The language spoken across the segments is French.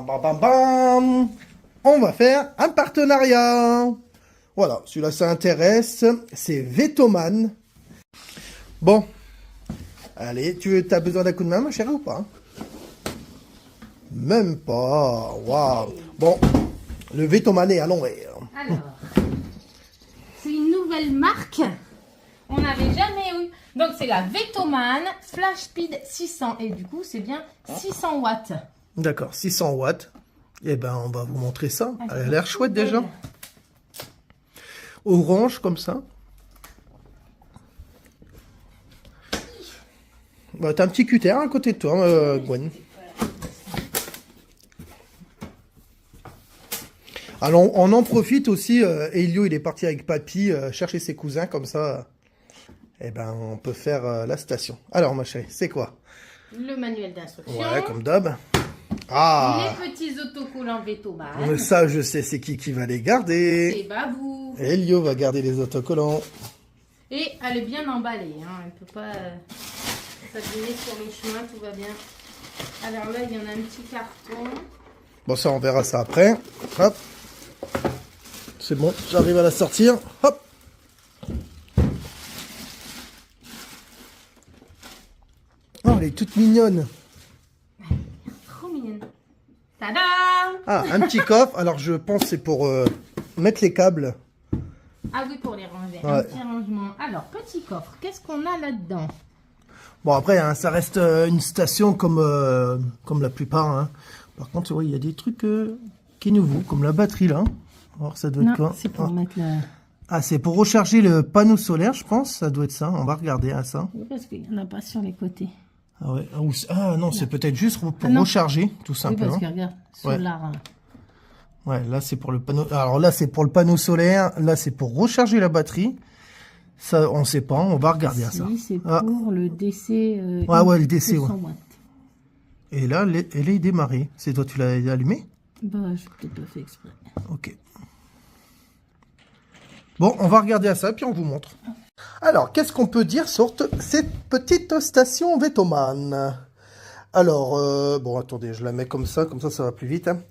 Bam, bam, bam. On va faire un partenariat. Voilà, celui-là, ça intéresse. C'est Vetoman. Bon. Allez, as besoin d'un coup de main, ma chérie, ou pas? Même pas. Waouh. Bon, le Vetoman est à l'envers. Alors, c'est une nouvelle marque. On n'avait jamais eu. Donc, c'est la Vetoman Flash Speed 600. Et du coup, c'est bien 600 watts. D'accord, 600 watts. Eh ben, on va vous montrer ça. Elle a l'air chouette déjà. Orange, comme ça. Bah, t'as un petit cutter à côté de toi, Gwen. Alors, on en profite aussi. Elio, il est parti avec Papy chercher ses cousins, comme ça. Eh ben, on peut faire la station. Alors, ma chérie, c'est quoi? Le manuel d'instruction. Ouais, comme d'hab. Ah! Les petits autocollants Vetoman. Ça, je sais, c'est qui va les garder. C'est Babou. Elio va garder les autocollants. Et elle est bien emballée. Hein. Elle ne peut pas s'abîmer sur le chemin. Tout va bien. Alors là, il y en a un petit carton. Bon, ça, on verra ça après. Hop. C'est bon, j'arrive à la sortir. Hop. Oh, elle est toute mignonne. Trop mignonne. Tada! Ah, un petit coffre. Alors, je pense que c'est pour mettre les câbles. Ah oui, pour les ranger. Ouais. Un petit rangement. Alors, petit coffre. Qu'est-ce qu'on a là-dedans? Bon, après, hein, ça reste une station comme la plupart. Hein. Par contre, ouais, il y a des trucs qui est nouveau, comme la batterie, là. Alors, ça doit être quoi? C'est pour mettre le... Ah, c'est pour recharger le panneau solaire, je pense. Ça doit être ça. On va regarder à ça. Oui, parce qu'il n'y en a pas sur les côtés. Ah, ouais. Ah non, c'est peut-être juste pour non. recharger, tout Oui, simplement. parce que regarde, solar. Ouais, là, c'est pour le panneau. Alors là, c'est pour le panneau solaire. Là, c'est pour recharger la batterie. Ça, on sait pas. On va regarder à ça. Oui, c'est pour le DC. Ouais, le DC, 200 ouais. watts. Et là, elle est démarrée. C'est toi, tu l'as allumée? Bah, je n'ai peut-être pas fait exprès. Ok. Bon, on va regarder à ça, puis on vous montre. Alors, qu'est-ce qu'on peut dire sur cette petite station Vetoman? Alors, bon, attendez, je la mets comme ça ça va plus vite. Hein.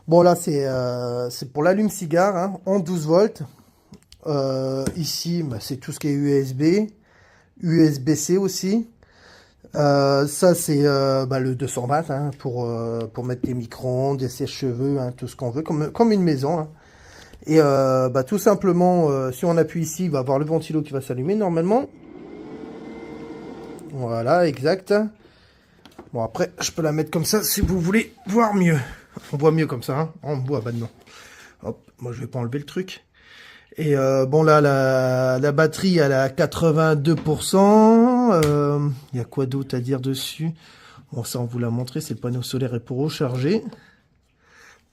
Bon, là, c'est pour l'allume-cigare, hein, en 12 volts. Ici, bah, c'est tout ce qui est USB, USB-C aussi. Ça, c'est le 220 hein, pour mettre des micro-ondes, des sèche-cheveux, hein, tout ce qu'on veut, comme une maison. Hein. Et tout simplement, si on appuie ici, il va avoir le ventilo qui va s'allumer normalement. Voilà, exact. Bon, après, je peux la mettre comme ça si vous voulez voir mieux. On voit mieux comme ça, hein. On voit maintenant. Hop, moi je vais pas enlever le truc. Et bon là, la batterie elle est à 82%. Il y a quoi d'autre à dire dessus? Bon, ça on vous l'a montré, c'est le panneau solaire et pour recharger.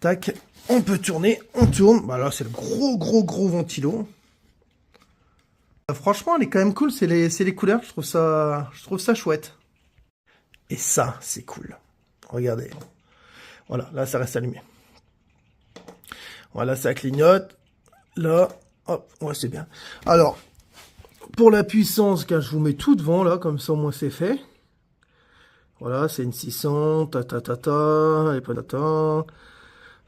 Tac, on peut tourner, on tourne. Bah là, c'est le gros ventilo. Franchement, elle est quand même cool, c'est les couleurs, je trouve ça chouette. Et ça, c'est cool. Regardez. Voilà, là, ça reste allumé. Voilà, ça clignote. Là, hop, ouais, c'est bien. Alors, pour la puissance, car je vous mets tout devant, là, comme ça, au moins, c'est fait. Voilà, c'est une 600, et patata.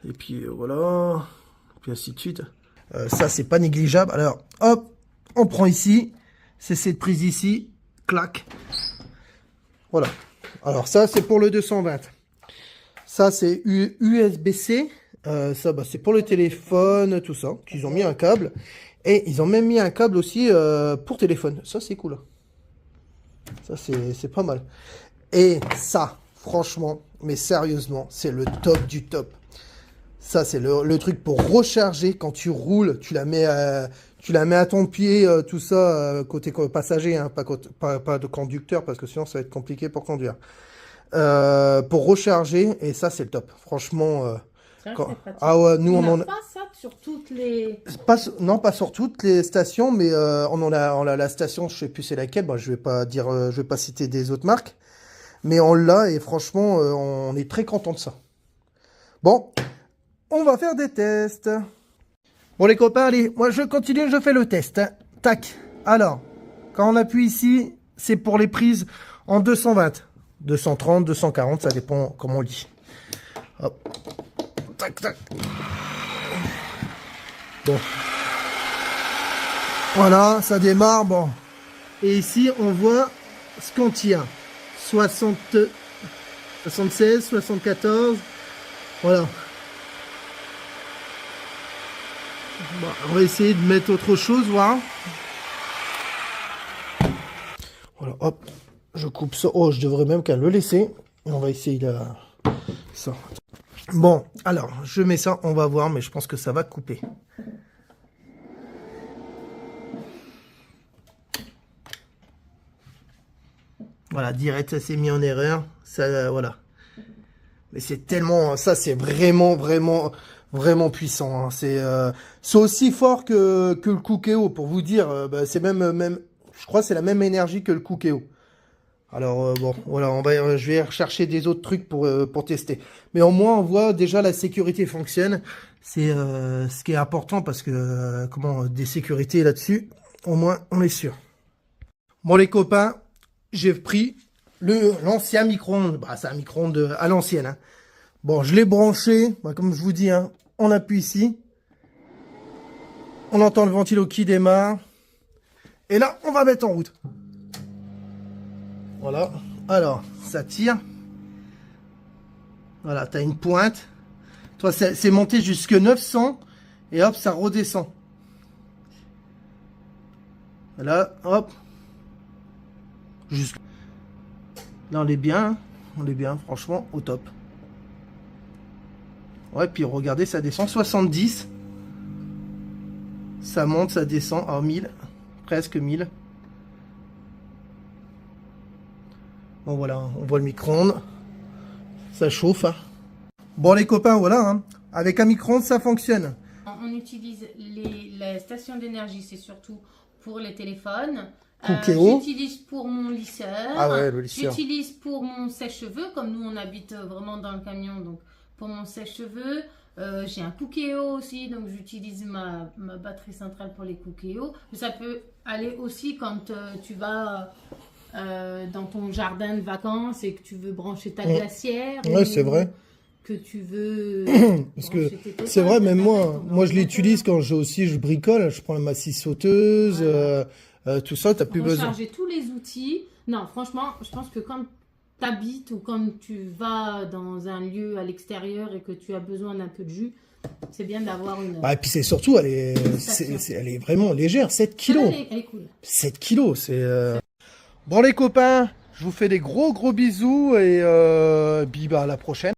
Et puis, voilà. Puis ainsi de suite. Ça, c'est pas négligeable. Alors, hop, on prend ici. C'est cette prise ici. Clac. Voilà. Alors, ça, c'est pour le 220. Ça, c'est USB-C. Ça, c'est pour le téléphone, tout ça. Qu'ils ont mis un câble. Et ils ont même mis un câble aussi pour téléphone. Ça, c'est cool. Ça, c'est pas mal. Et ça, franchement, mais sérieusement, c'est le top du top. Ça, c'est le truc pour recharger quand tu roules. Tu la mets à ton pied, tout ça, côté passager, hein, pas de conducteur, parce que sinon, ça va être compliqué pour conduire. Pour recharger, et ça, c'est le top. Franchement... Ah ouais, nous on en a pas ça sur toutes les... Non, pas sur toutes les stations, mais on a la station, je sais plus c'est laquelle, bon, je vais pas citer des autres marques, mais on l'a et franchement, on est très content de ça. Bon, on va faire des tests. Bon les copains, allez, moi je continue, je fais le test. Hein. Tac. Alors, quand on appuie ici, c'est pour les prises en 220, 230, 240, ça dépend comment on lit. Hop. tac, tac. Bon. Voilà, ça démarre, bon. Et ici, on voit ce qu'on tire. 76, 74. Voilà. Bon, on va essayer de mettre autre chose, voir. Voilà, hop. Je coupe ça. Oh, je devrais même qu'à le laisser. Et on va essayer là. Ça. Bon, alors, je mets ça, on va voir, mais je pense que ça va couper. Voilà, direct, ça s'est mis en erreur. Ça, voilà. Mais c'est tellement, ça c'est vraiment puissant. Hein. C'est aussi fort que le Cookéo, pour vous dire. Bah, c'est même, je crois, que c'est la même énergie que le Cookéo. Alors bon, voilà, je vais rechercher des autres trucs pour tester. Mais au moins, on voit déjà la sécurité fonctionne. C'est ce qui est important parce que des sécurités là-dessus, au moins on est sûr. Bon les copains, j'ai pris l'ancien micro-ondes. Bah, c'est un micro-ondes à l'ancienne. Hein. Bon, je l'ai branché. Bah, comme je vous dis, hein, on appuie ici. On entend le ventilo qui démarre. Et là, on va mettre en route. Voilà. Alors, ça tire. Voilà, tu as une pointe. Toi, c'est monté jusque 900. Et hop, ça redescend. Là, hop. Jusque... Là, on est bien. Hein. On est bien, franchement, au top. Ouais, puis regardez, ça descend 70. Ça monte, ça descend à 1000. Presque 1000. Bon voilà, on voit le micro-ondes. Ça chauffe. Hein. Bon les copains, voilà. Hein. Avec un micro-ondes, ça fonctionne. On utilise les stations d'énergie, c'est surtout pour les téléphones. J'utilise pour mon lisseur. Ah ouais, le lisseur. J'utilise pour mon sèche-cheveux, comme nous on habite vraiment dans le camion, donc pour mon sèche-cheveux. J'ai un Cookéo aussi, donc j'utilise ma batterie centrale pour les Cookéo. Ça peut aller aussi quand tu vas dans ton jardin de vacances et que tu veux brancher ta glacière. Ouais, c'est vrai. Que tu veux... Parce que c'est vrai, même moi je l'utilise quand je bricole, je prends ma scie sauteuse, tout ça, t'as plus besoin. Charger tous les outils. Non, franchement, je pense que quand tu habites ou quand tu vas dans un lieu à l'extérieur et que tu as besoin d'un peu de jus, c'est bien d'avoir une... Ah, et puis c'est surtout, elle est vraiment légère, 7 kilos. Elle est cool. 7 kilos, c'est... Bon les copains, je vous fais des gros bisous et à la prochaine.